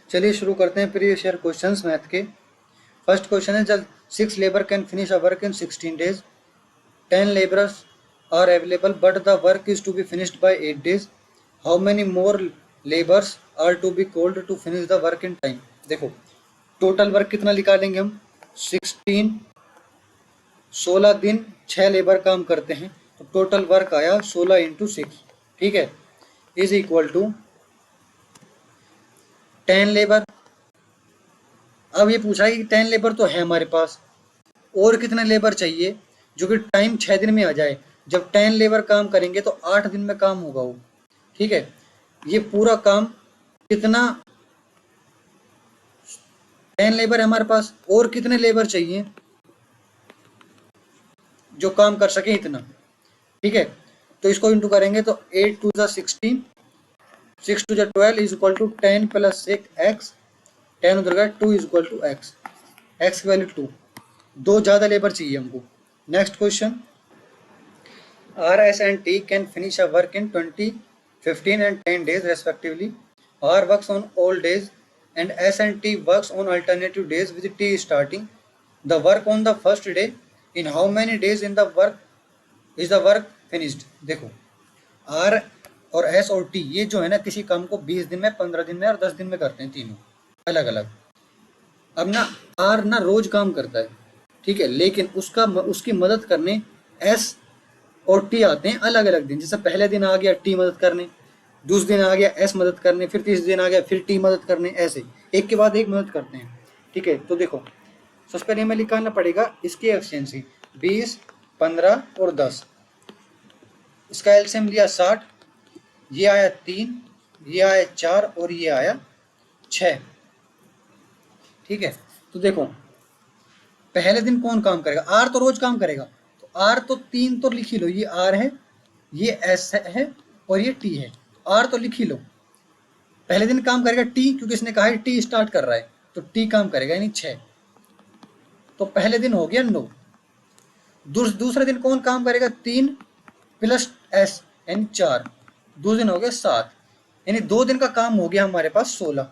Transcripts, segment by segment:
चलिए शुरू करते हैं प्रीवियस ईयर क्वेश्चंस मैथ के। फर्स्ट क्वेश्चन है, जब 6 labour can finish a work in 16 days, 10 laborers are available but the work is to be finished by 8 days, how many more laborers are to be called to finish the work in time। देखो total work कितना निकालेंगे हम, 16 दिन 6 labour काम करते हैं, तो total work आया 16 × 6, ठीक है, इज इक्वल टू 10 लेबर। अब ये पूछा है कि 10 लेबर तो है हमारे पास, और कितने लेबर चाहिए जो कि टाइम 6 दिन में आ जाए। जब 10 लेबर काम करेंगे तो 8 दिन में काम होगा वो, ठीक है। ये पूरा काम कितना, 10 लेबर है हमारे पास, और कितने लेबर चाहिए जो काम कर सके इतना, ठीक है। तो इसको इंटू करेंगे तो 8 × 16, 6 × 12 इज इक्वल टू 10 + 6x, 10 उधर गया, 2 is equal to x, x की वैल्यू 2, दो ज़्यादा लेबर चाहिए हमको। Next question, R, S and T can finish a work in 20, 15 and 10 days respectively. R works on all days and S and T works on alternative days with T starting the work on the first day. In how many days in the work is the work finished। देखो R और S और T ये जो है ना, किसी काम को 20 दिन में, 15 दिन में और 10 दिन में करते हैं, तीनों अलग अलग। अब ना R ना रोज काम करता है, ठीक है, लेकिन उसकी मदद करने S और टी आते हैं अलग अलग दिन। जैसे पहले दिन आ गया टी मदद करने, दूसरे दिन आ गया एस मदद करने, फिर तीसरे दिन आ गया फिर टी मदद करने, ऐसे एक के बाद एक मदद करते हैं, ठीक है। तो देखो सबसे पहले हमें निकालना पड़ेगा इसकी एफिशिएंसी, 20, 15 और 10। इसका एलसीएम लिया 60, ये आया 3, ये आया 4 और ये आया 6, ठीक है। तो देखो पहले दिन कौन काम करेगा, आर तो रोज काम करेगा, तो आर तो 3 तो लिख ही लो, ये आर है, ये एस है और ये टी है, आर तो लिख ही लो। पहले दिन काम करेगा टी, क्योंकि इसने कहा है टी स्टार्ट कर रहा है, तो टी काम करेगा यानी 6, तो पहले दिन हो गया 9। दूसरे दिन कौन काम करेगा, 3 + एस यानी 4, दूसरे दिन हो गया 7, यानी 2 दिन का काम हो गया हमारे पास 16,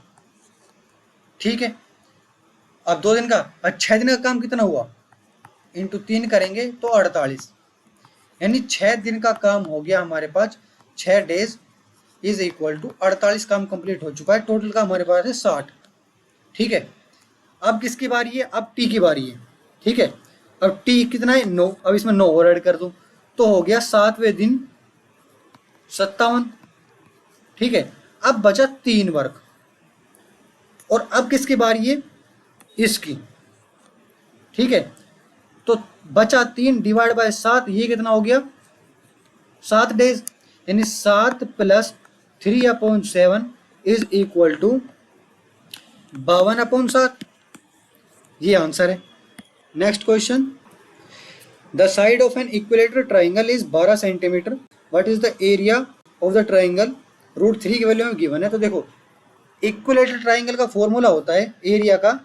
ठीक है। अब 2 दिन का, अब 6 दिन का काम कितना हुआ, × 3 करेंगे तो 48, यानी 6 दिन का काम हो गया हमारे पास, 6 डेज इज इक्वल टू 48 काम कंप्लीट हो चुका है। टोटल का हमारे पास है 60, ठीक है। अब किसकी बारी है, अब टी की बारी है, ठीक है। अब टी कितना है, 9, अब इसमें 9 और ऐड कर दूं तो हो गया 7वें दिन 57, ठीक है। अब बचा 3 वर्क, और अब किसकी बारी है, इसकी, ठीक है। तो बचा 3 डिवाइड बाय 7, ये कितना हो गया, 7 डेज, यानी 7 + 3/7 इज इक्वल टू 52/7, ये आंसर है। Next question, the side of an equilateral triangle is 12 centimetre, what is the area of the triangle, √3 की वैल्यू में गिवन है। तो देखो इक्विलेटरल ट्राइंगल का फॉर्मूला होता है एरिया का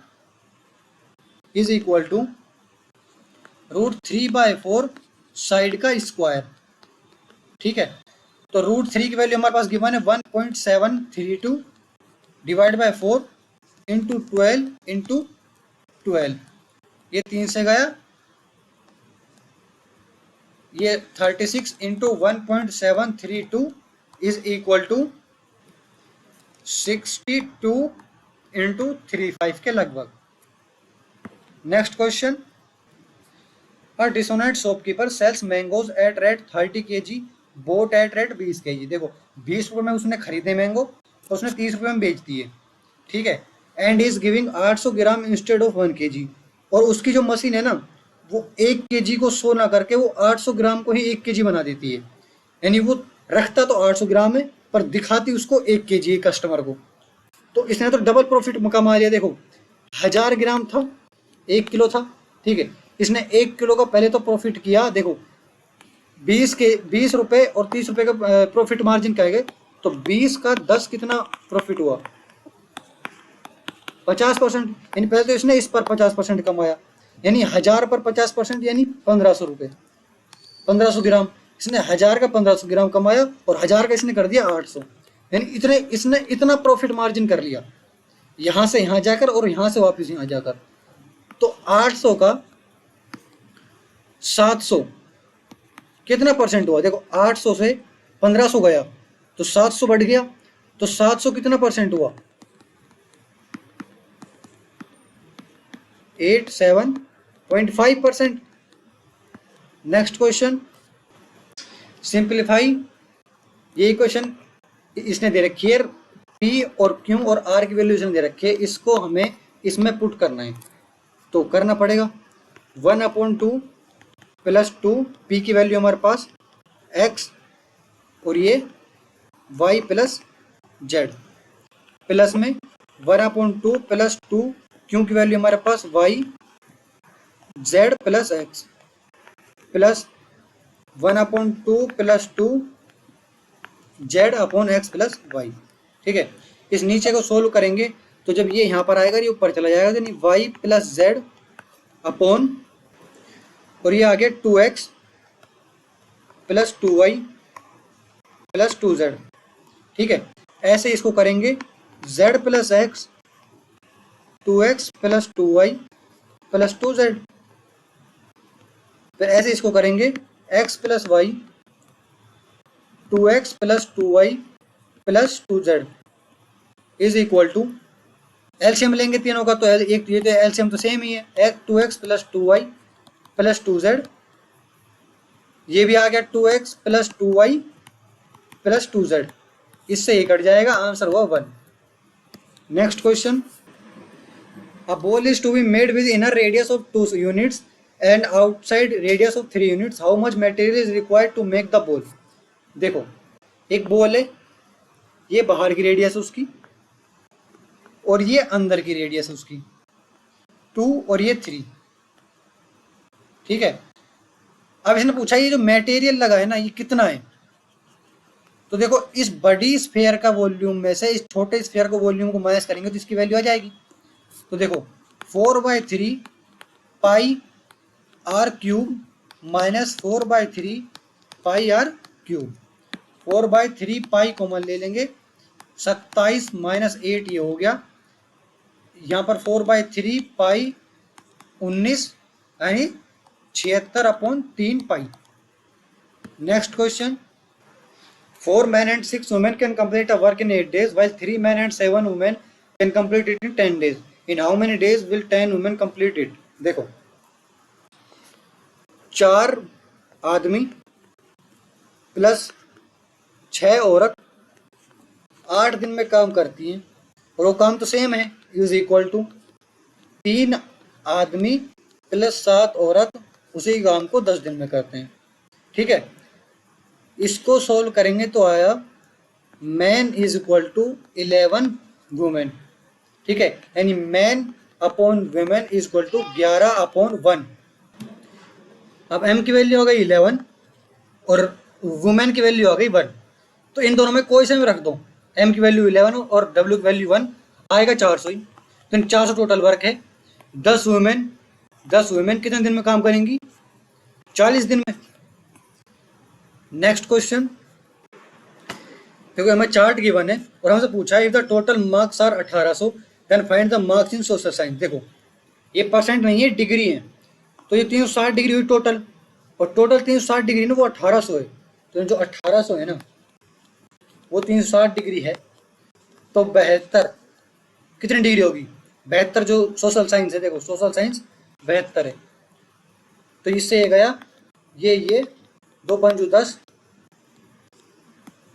इज इक्वल टू √3/4 साइड का स्क्वायर, ठीक है। तो √3 की वैल्यू हमारे पास गिवन है 1.732 डिवाइड बाय 4 × 12 × 12, ये 3 से गया, ये 36 × 1.732 इज इक्वल टू 62 × 35 के लगभग। Next question, A dishonest shopkeeper sells mangoes at rate 30 kg, bought at rate 20 kg। देखो 20 रुपये में उसने खरीदे मैंगो, तो उसने 30 रुपये में बेच दिए, ठीक है। And is giving 800 gram instead of 1 kg, और उसकी जो मशीन है ना, वो 1 kg को 100 ना करके वो 800 ग्राम को ही 1 kg बना देती है, यानी वो रखता तो 800 ग्राम है पर दिखाती उसको 1 kg है कस्टमर को। तो इसने तो डबल प्रॉफिट कमा लिया। देखो 1000 ग्राम था, 1 किलो था, ठीक है, इसने 1 किलो का पहले तो प्रॉफिट किया। देखो 20 रुपए और 30 रुपए का प्रॉफिट मार्जिन कहेंगे, तो 20 का 10 कितना प्रॉफिट हुआ, 50%, यानी पहले तो इसने इस पर 50% कमाया, यानी 1000 पर 50% यानी 1500 रुपये, 1500 ग्राम, इसने 1000 का 1500 ग्राम कमाया और 1000 का इसने कर दिया 800, यानी इसने इतना प्रॉफिट मार्जिन कर लिया। यहाँ से यहाँ जाकर और यहाँ से वापस यहाँ जाकर, तो 800 का 700 कितना परसेंट हुआ? देखो 800 से 1500 गया तो 700 बढ़ गया, तो 700 कितना परसेंट हुआ? 87.5%। Next question, simplify. ये इक्वेशन इसने दे रखी है, P और Q और R की वैल्यू इसने दे रखी है, इसको हमें इसमें पुट करना है। तो करना पड़ेगा 1/2 प्लस 2, P की वैल्यू हमारे पास x और ये y प्लस z, प्लस में 1/2 प्लस 2, Q की वैल्यू हमारे पास y z plus x, plus 1/2 plus 2 z upon x plus y। ठीक है, इस नीचे को सोल्व करेंगे तो जब ये यहाँ पर आएगा ये ऊपर चला जाएगा, यानी y प्लस z अपॉन, और ये आगे 2x plus 2y plus 2z। ठीक है, ऐसे इसको करेंगे z plus x, 2x plus 2y plus 2z, फिर ऐसे इसको करेंगे x plus y, 2x plus 2y plus 2z is equal to, LCM लेंगे तीनों का तो एक ये तो एलसीएम तो सेम ही है, 2x plus 2y plus 2z, ये भी आ गया 2x plus 2y plus 2z, इससे ये कट जाएगा, आंसर हुआ 1। Next question, a ball is to be made with inner radius of 2 units and outside radius of 3 units, how much material is required to make the ball. देखो एक ball है, ये बाहर की रेडियस है उसकी और ये अंदर की रेडियस है उसकी 2 और ये 3। ठीक है, अब इसने पूछा ये जो मटेरियल लगा है ना ये कितना है, तो देखो इस बड़ी स्फीयर का वॉल्यूम में से इस छोटे स्फीयर को वॉल्यूम को माइनस करेंगे तो इसकी वैल्यू आ जाएगी। तो देखो 4/3 pi r cube minus 4/3 pi r cube, 4/3 pi common ले लेंगे, 27 माइनस 8 ये हो गया, यहाँ पर 4/3 पाई 19 यानी 76/3 pi. Next question, 4 men and 6 women can complete a work in 8 days while 3 men and 7 women can complete it in 10 days. In how many days will 10 women complete it? देखो 4 आदमी प्लस 6 औरत 8 दिन में काम करती हैं और वो काम तो सेम है, इज इक्वल टू 3 आदमी प्लस 7 औरत उसी काम को 10 दिन में करते हैं। ठीक है, इसको सोल्व करेंगे तो आया man is equal to 11 women. ठीक है, यानी man upon women is equal to 11/1। अब m की वैल्यू हो गई 11 और वुमेन की वैल्यू हो गई 1, तो इन दोनों में कोई से भी रख दो, m की वैल्यू 11 और w की वैल्यू 1, आएगा 400 ही। तो इन 400 टोटल वर्क है, 10 वुमेन कितने दिन में काम करेंगी? 40 दिन में। नेक्स्ट क्वेश्चन, देखो हमें चार्ट गिवन है और हमसे पूछा है if the total marks are 1800 then find the marks in social science. देखो ये परसेंट नहीं है, डिग्री है, तो ये 360 डिग्री हुई टोटल, और टोटल 360 डिग्री ना वो 1800 है, तो जो 1800 है ना वो 360 डिग्री है, तो 72 कितनी डिग्री होगी? 72 जो सोशल साइंस है, देखो सोशल साइंस 72 है, तो इससे ये गया ये 2 पंजू 10,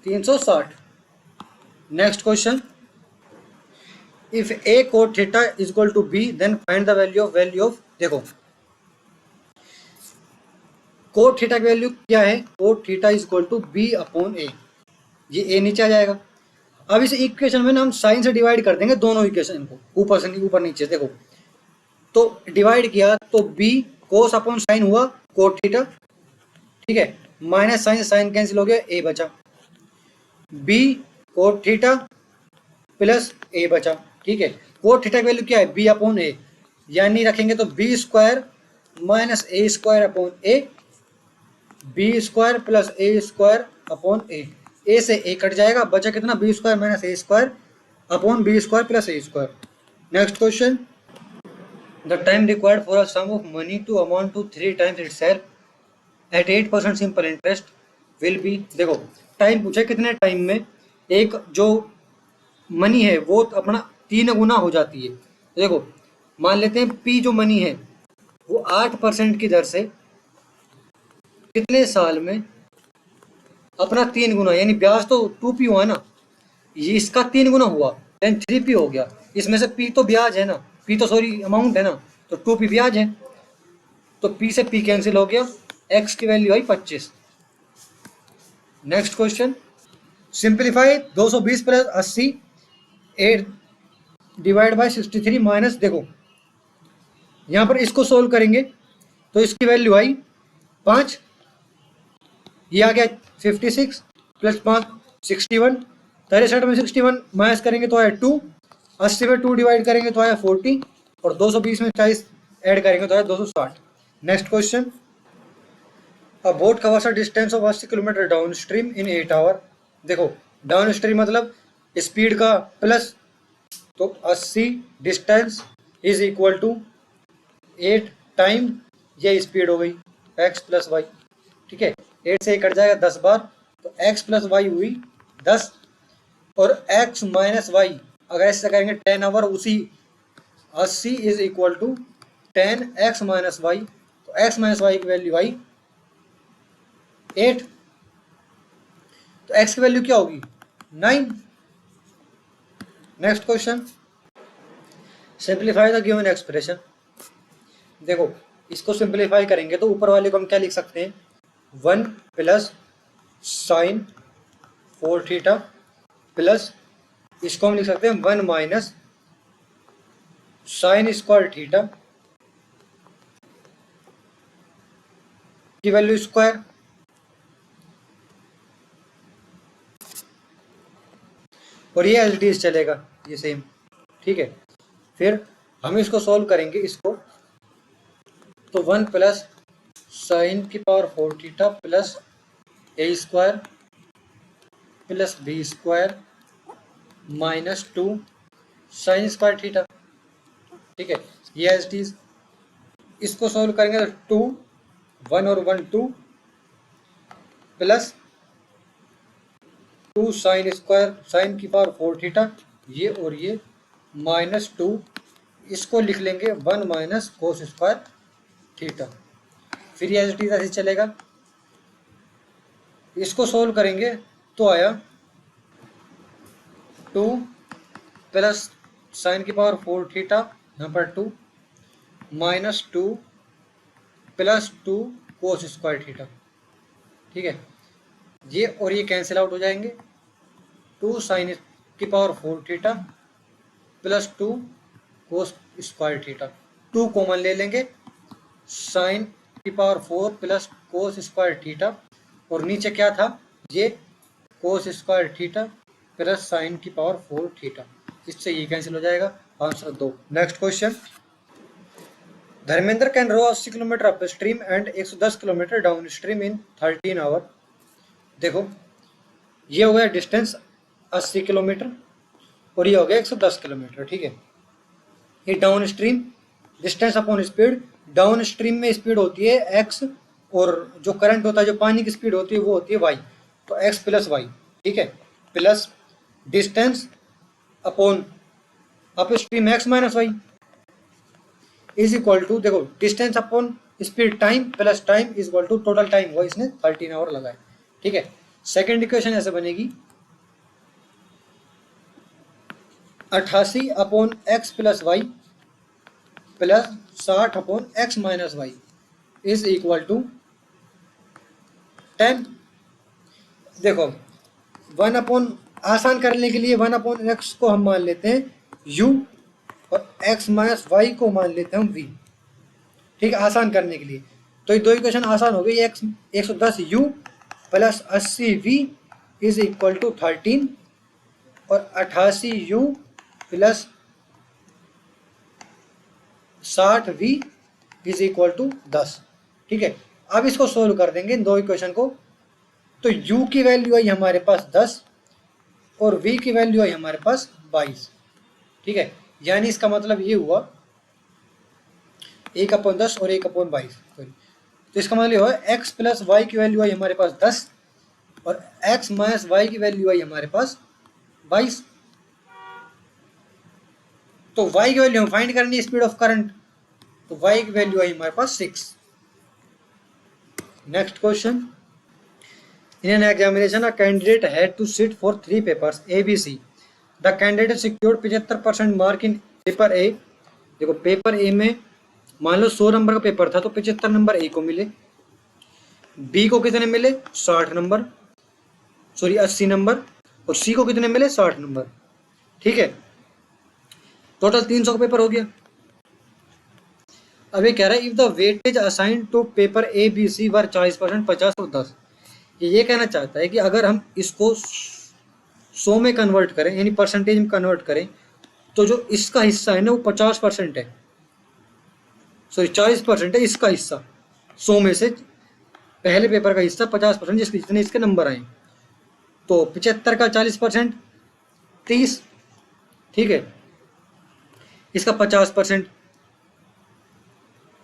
360। Next question, if a cot theta is equal to b then find the value of देखो कोट थीटा की वैल्यू क्या है? Cot theta is equal to b/a, ये a नीचे आ जाएगा। अब इस इक्वेशन में ना हम साइन से डिवाइड कर देंगे दोनों इक्वेशन को, ऊपर से ऊपर नीचे। देखो तो डिवाइड किया तो b कोस अपॉन साइन हुआ कोट थीटा, ठीक है, माइनस साइन से साइन कैंसिल हो गया, a बचा, b cot theta plus a बचा। ठीक है, कोट थीटा की वैल्यू क्या है? b/a, यानी रखेंगे तो b² minus a² b² plus a² a से a कट जाएगा, बचा कितना? b² minus a² b² plus a²। Next question, the time required for a sum of money to amount to 3 times itself at 8% simple interest will be. देखो time पूछा कितने time में एक जो मनी है वो अपना 3 गुना हो जाती है। देखो मान लेते हैं पी जो मनी है वो 8% की दर से कितने साल में अपना 3 गुना, यानी ब्याज तो 2p हुआ ना, ये इसका 3 गुना हुआ देन 3p हो गया। इसमें से p तो ब्याज है ना, p तो सॉरी अमाउंट है ना, तो 2p ब्याज है, तो p से p कैंसिल हो गया, x की value I 25। Next question, simplify 220 plus 80 8 divide by 63 minus. देखो यहाँ पर इसको सोल्व करेंगे तो इसकी वैल्यू आई 5, ये आ गया 56 प्लस 5 61, 63 में 61 माइनस करेंगे तो आया 2, 80 में 2 डिवाइड करेंगे तो आया 40 और 220 में 40 ऐड करेंगे तो आया 260। Next question, a boat covers a distance of 80 kilometre down stream in 8 hour. देखो डाउन स्ट्रीम मतलब स्पीड का प्लस, तो 80 distance is equal to 8 time ये स्पीड हो गई x प्लस वाई। ठीक है, 8 से कट जाएगा 10 बार, तो x प्लस वाई हुई 10 और x माइनस वाई अगर ऐसे करेंगे 10 आवर, उसी 80 is equal to 10 x minus y, तो x माइनस वाई की वैल्यू आई 8, तो x की वैल्यू क्या होगी 9। Next question, simplify the given expression. देखो इसको सिंप्लीफाई करेंगे तो ऊपर वाले को हम क्या लिख सकते हैं, 1 प्लस साइन 4 थीटा प्लस इसको हम लिख सकते हैं 1 माइनस साइन स्क्वायर थीटा की वैल्यू स्क्वायर, और ये एज इट इज चलेगा ये सेम। ठीक है, फिर हम इसको सॉल्व करेंगे इसको, तो 1 प्लस साइन की power 4 theta plus a square plus b square minus 2 sine square theta. ठीक है, ये एज इट इज, इसको सॉल्व करेंगे तो 2 1 और 1 2 प्लस 2 साइन स्क्वायर साइन की पावर 4 थीटा ये और ये माइनस 2, इसको लिख लेंगे 1 माइनस कोस स्क्वायर थीटा। फिर ये एज इट इज ऐसे चलेगा, इसको सोल्व करेंगे तो आया 2 प्लस साइन की पावर 4 थीटा यहाँ पर 2 minus 2 plus 2 cos square theta. ठीक है, ये और ये कैंसिल आउट हो जाएंगे, 2 साइन की power 4 theta plus 2 cos square theta, 2 common ले लेंगे, साइन की power 4 plus cos square theta और नीचे क्या था ये cos square theta plus sine की पावर 4 थीटा, इससे ये कैंसिल हो जाएगा, answer 2। Next question, Dharmendra can row 80 kilometre up stream and 110 kilometre down stream in 13 hour. देखो ये हो गया डिस्टेंस 80 किलोमीटर और ये हो गया 110 किलोमीटर। ठीक है, ये down stream distance upon speed, down stream में स्पीड होती है x और जो करंट होता है जो पानी की स्पीड होती है वो होती है y, तो x प्लस वाई। ठीक है, plus distance upon upstream x minus y is equal to, देखो distance upon speed time plus time is equal to total time हुआ, इसने 13 आवर लगाए। ठीक है, सेकेंड इक्वेशन ऐसे बनेगी 88 upon x plus y plus 60 upon x minus y is equal to 10। देखो 1 upon आसान करने के लिए 1 अपॉन एक्स को हम मान लेते हैं u और x माइनस वाई को मान लेते हैं हम v। ठीक है, आसान करने के लिए, तो ये दो इक्वेशन आसान हो गई, x 110u plus 80v is equal to 13 और 88u plus 60v is equal to 10। ठीक है, अब इसको सोल्व कर देंगे इन दो इक्वेशन को, तो u की वैल्यू आई हमारे पास 10 और v की वैल्यू आई हमारे पास 22। ठीक है, यानी इसका मतलब ये हुआ 1/10 और 1/22, तो इसका मतलब ये हुआ x प्लस वाई की वैल्यू आई हमारे पास 10 और x माइनस वाई की वैल्यू आई हमारे पास 22। तो y की वैल्यू हम फाइंड करनी है स्पीड ऑफ करंट, तो y की वैल्यू आई हमारे पास 6। Next question, in an examination a candidate had to sit for 3 papers ABC। The candidate secured 75% mark in paper A. देखो पेपर ए में मान लो 100 नंबर का पेपर था तो 75 नंबर ए को मिले, बी को कितने मिले 60 नंबर, सॉरी 80 नंबर, और सी को कितने मिले 60 नंबर। ठीक है, टोटल 300 का पेपर हो गया। अब ये कह रहा है if the weightage assign to paper A B C were 40%, 50 और 10। ये कहना चाहता है कि अगर हम इसको 100 में कन्वर्ट करें यानी परसेंटेज में कन्वर्ट करें तो जो इसका हिस्सा है ना वो 50% है, सॉरी 40% है इसका हिस्सा। 100 में से पहले पेपर का हिस्सा 50%, जिसके जितने इसके नंबर आए, तो 75 का 40% 30, ठीक है, इसका 50%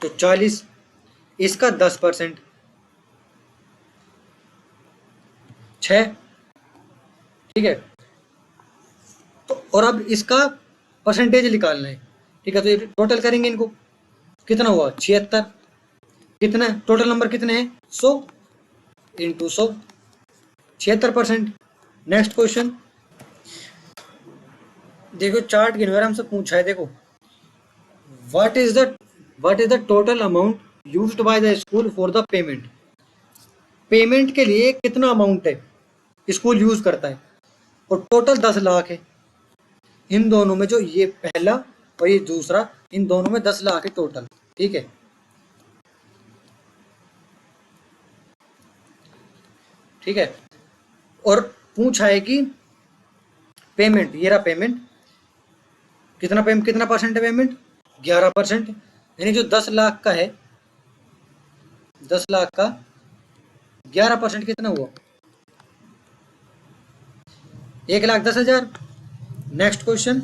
तो 40, इसका 10% 6, ठीक है। तो और अब इसका परसेंटेज निकालना है, ठीक है, तो ये टोटल करेंगे इनको, कितना हुआ 76, कितना टोटल नंबर कितने हैं 100 इंटू 100, 76%। नेक्स्ट क्वेश्चन देखो, चार्ट गिनवर हमसे पूछा है, देखो what is the total amount used by the school for the payment. Payment के लिए कितना अमाउंट है स्कूल यूज करता है, और टोटल 10 लाख है। इन दोनों में जो ये पहला और ये दूसरा, इन दोनों में 10 लाख है टोटल, ठीक है। ठीक है, और पूछा है कि पेमेंट, ये रहा पेमेंट, कितना परसेंट है पेमेंट 11%, यानी जो 10 लाख का है 10 लाख का 11% कितना हुआ 1,10,000। Next question,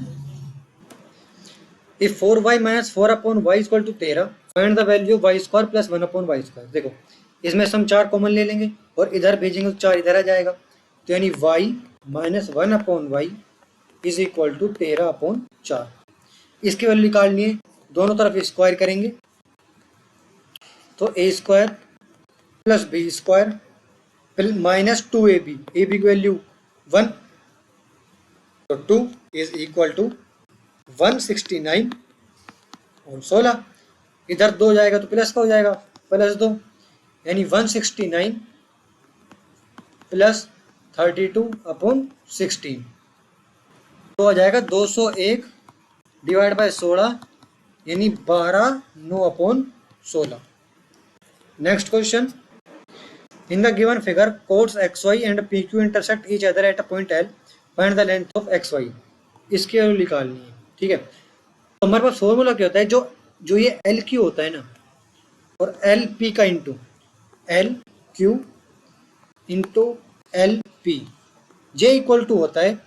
if 4y minus 4/y equal to 13, find the value y square plus 1/y²। देखो इसमें से हम 4 कॉमन ले लेंगे और इधर भेजेंगे तो 4 इधर आ जाएगा, तो यानी y minus 1/y is equal to 13/4। इसकी वैल्यू निकालनी है, दोनों तरफ स्क्वायर करेंगे तो a square plus b square minus 2ab, ab की वैल्यू 1, तो 2 इज इक्वल टू 169 और 16, इधर 2 जाएगा तो प्लस का हो जाएगा +2, यानी 169 प्लस 32/16, तो आ जाएगा 201 डिवाइड बाय 16, यानी 12/9/16। Next question, in the given figure codes XY and PQ intersect each other at a point L, find the length of XY। इसकी वैल्यू निकालनी है, ठीक है। तो हमारे पास फॉर्मूला क्या होता है, जो ये LQ होता है ना, और LP का into LQ into LP, J equal to होता है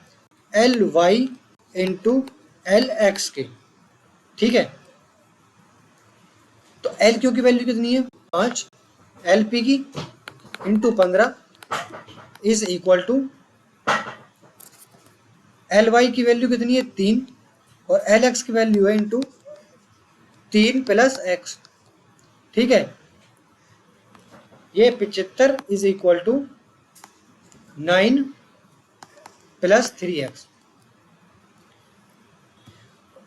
LY इंटू LX के, ठीक है। तो LQ की वैल्यू कितनी है 5, LP की into 15 is equal to LY की वैल्यू कितनी है 3 और LX की वैल्यू है इंटू 3 प्लस x, ठीक है। ये 75 is equal to 9 plus 3x।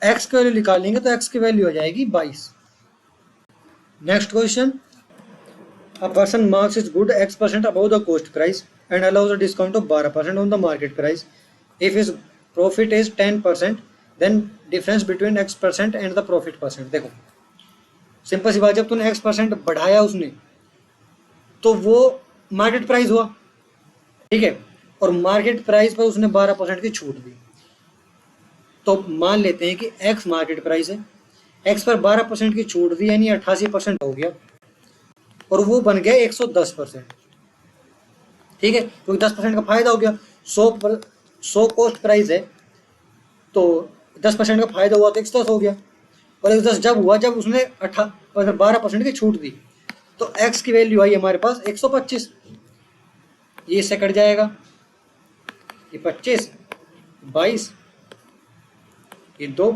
x की वैल्यू निकालेंगे तो x की वैल्यू हो जाएगी 22। Next question, a person marks is good x% above the cost price and allows a discount of 12% on the market price. If his profit is 10%, then difference between x% and the profit percent। देखो simple सी बात, जब तूने x% बढ़ाया उसने तो वो market price हुआ, ठीक है, और मार्केट प्राइस पर उसने 12% की छूट दी। तो मान लेते हैं कि x मार्केट प्राइस है, x पर 12% की छूट दी यानी 88% हो गया, और वो बन गया 110%, ठीक है, क्योंकि 10% का फायदा हो गया। 100 कॉस्ट प्राइस है तो 10% का फायदा हुआ तो 110 हो गया, और 110 जब हुआ जब उसने 12% की छूट दी, तो x की वैल्यू आई हमारे पास 125। ये इससे कट जाएगा, ये 25, 22, ये 2,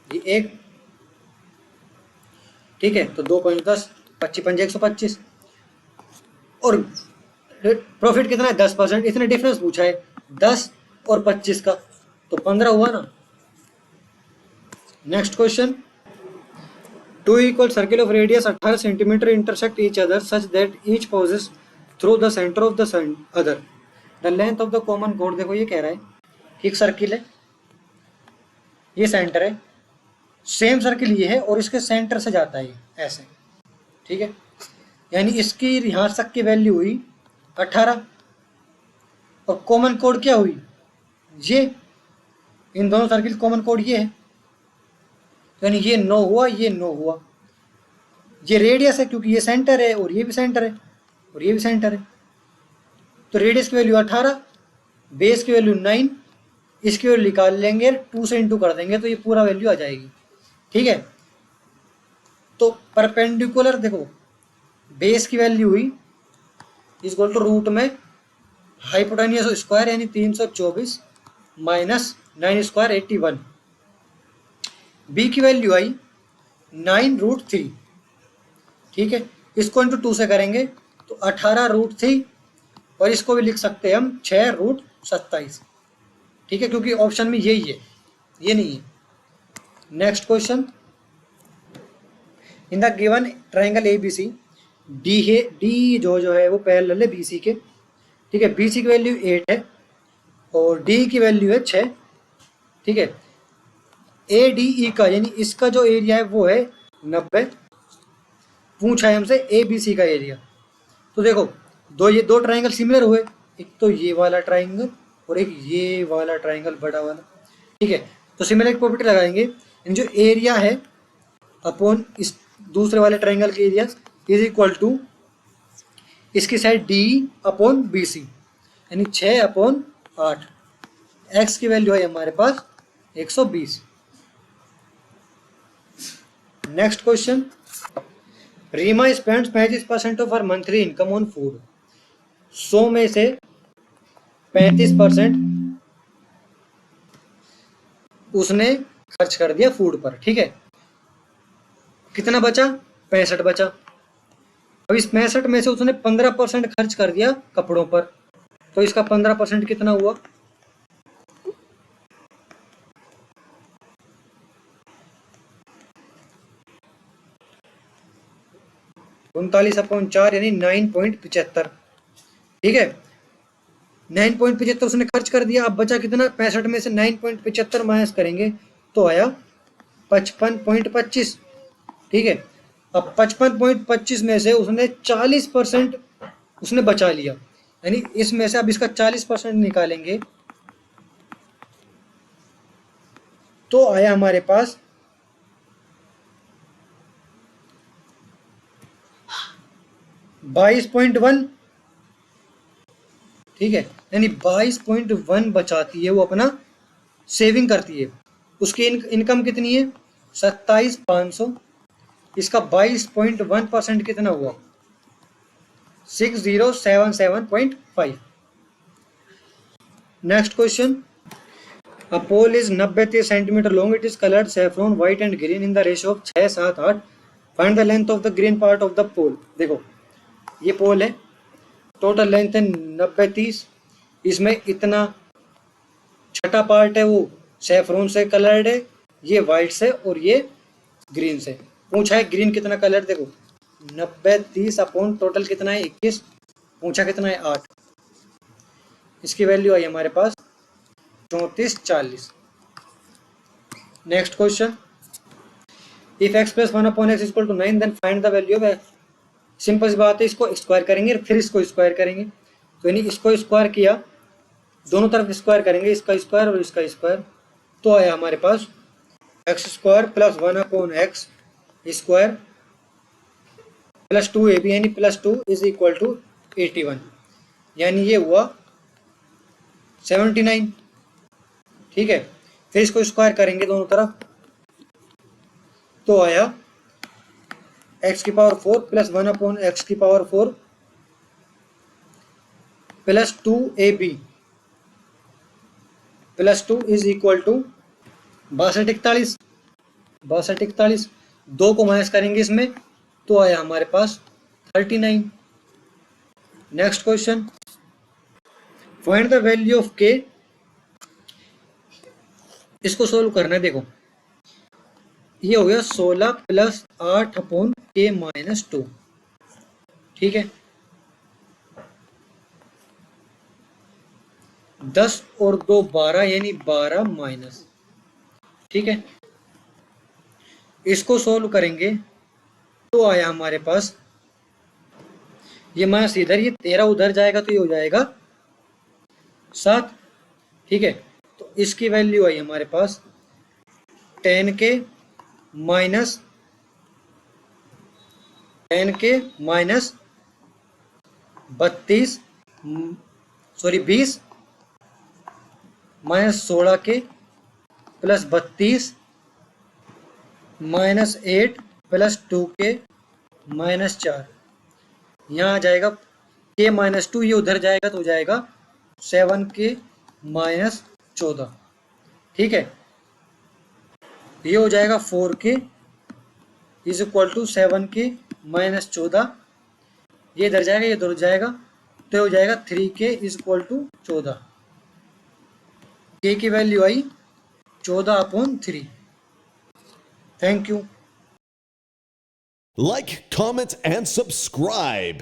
ये 1, ठीक है। तो 2.10, 25 पंजे 125, और प्रॉफिट कितना है 10%, इतने डिफरेंस पूछा है 10 और 25 का, तो 15 हुआ ना। Next question, two equal circle of radius 18 centimetre intersect each other such that each passes through the centre of the other, the length of the common कोड। देखो ये कह रहा है कि एक सर्किल है, ये सेंटर है, सेम सर्किल ये है और इसके सेंटर से जाता है ऐसे, ठीक है। यानी इसकी यहाँ तक की वैल्यू हुई 18, और कॉमन कोड क्या हुई ये, इन दोनों सर्किल कॉमन कोड ये है, यानी ये 9 हुआ, ये 9 हुआ। ये रेडियस है क्योंकि ये सेंटर है और ये भी सेंटर है और ये भी सेंटर है, तो रेडियस की वैल्यू 18, बेस की वैल्यू 9, इसकी वैल्यू निकाल लेंगे, 2 से इंटू कर देंगे तो ये पूरा वैल्यू आ जाएगी, ठीक है। तो परपेंडिकुलर देखो, बेस की वैल्यू हुई इक्वल टू रूट में हाइपोटेन्यूस स्क्वायर यानी 324 माइनस 9 स्क्वायर 81, बी की वैल्यू आई 9√3, ठीक है। इसको इंटू 2 से करेंगे तो 18√3, और इसको भी लिख सकते हैं हम 6√27, ठीक है, क्योंकि ऑप्शन में यही है, ये नहीं है। Next question, in the given triangle ABC, D है, डी जो है वो पैरेलल है BC के, ठीक है। BC की वैल्यू 8 है और D की वैल्यू है 6, ठीक है। ADE का यानी इसका जो एरिया है वो है 90, पूछा है हमसे ABC का एरिया। तो देखो ये दो ट्राइंगल सिमिलर हुए, एक तो ये वाला ट्राइंगल और एक ये वाला ट्राइंगल बड़ा वाला, ठीक है। तो सिमिलर प्रॉपर्टी लगाएंगे, जो एरिया है अपॉन इस दूसरे वाले ट्राइंगल के एरिया इज इक्वल टू इसकी साइड D अपॉन BC, यानी 6/8। x की वैल्यू है हमारे पास 120। Next question, Reema spends 35% of her monthly income on food. 100 में से 35% उसने खर्च कर दिया फूड पर, ठीक है। कितना बचा, 65 बचा। अब इस 65 में से उसने 15% खर्च कर दिया कपड़ों पर, तो इसका 15% कितना हुआ, उनतालीस अपॉन 4 यानी 9.75, ठीक है। 9.75 उसने खर्च कर दिया, अब बचा कितना, 65 में से 9.75 माइनस करेंगे तो आया 55.25, ठीक है। अब 55.25 में से उसने 40% उसने बचा लिया, यानी इसमें से अब इसका 40% निकालेंगे तो आया हमारे पास 22.1, ठीक है। यानी 22.1 बचाती है वो, अपना सेविंग करती है। उसकी इनकम कितनी है 27,500, इसका 22.1% कितना हुआ 6077.5। Next question, a pole is 90 centimetre long, it is coloured saffron white and green in the ratio of 6, 7, 8, find the length of the green part of the pole. देखो ये पोल है, टोटल लेंथ है 90-30, इसमें इतना छठा पार्ट है वो saffron से कलर्ड है, ये वाइट से और ये ग्रीन से। पूछा है ग्रीन कितना कलर, देखो 90-30 अपॉन टोटल कितना है 21, पूछा कितना है 8, इसकी वैल्यू आई हमारे पास 3440। Next question, if x + 1/x = 9 then find the value of x। Simple सी बात है, इसको स्क्वायर करेंगे फिर इसको स्क्वायर करेंगे, तो यानी इसको स्क्वायर किया, दोनों तरफ स्क्वायर करेंगे, इसका स्क्वायर और इसका स्क्वायर, तो आया हमारे पास x² + 1/x square plus 2ab यानी +2 = 81, यानी ये हुआ 79। ठीक है। फिर इसको स्क्वायर करेंगे दोनों तरफ, तो आया x की पावर 4 प्लस 1 अपॉन एक्स की power 4 plus 2ab plus 2 is equal to 62 41, 2 को माइनस करेंगे इसमें, तो आया हमारे पास 39। Next question, find the value of k। इसको सोल्व करना है। देखो ये हो गया 16 प्लस 8 अपॉन k माइनस 2, ठीक है। 10 और 2 12 यानी 12 माइनस, ठीक है। इसको सोल्व करेंगे तो आया हमारे पास, ये माइनस इधर, ये 13 उधर जाएगा तो ये हो जाएगा 7, ठीक है। तो इसकी वैल्यू आई हमारे पास 10k minus 20 minus 16k plus 32 minus 8 plus 2k minus 4, यहाँ आ जाएगा k माइनस 2, ये उधर जाएगा तो हो जाएगा 7k माइनस 14, ठीक है। ये हो जाएगा 4k is equal to 7k minus 14, ये इधर जाएगा ये इधर जाएगा तो हो जाएगा 3k is equal to 14। k की वैल्यू आई 14/3। Thank you. Like, comment, and subscribe.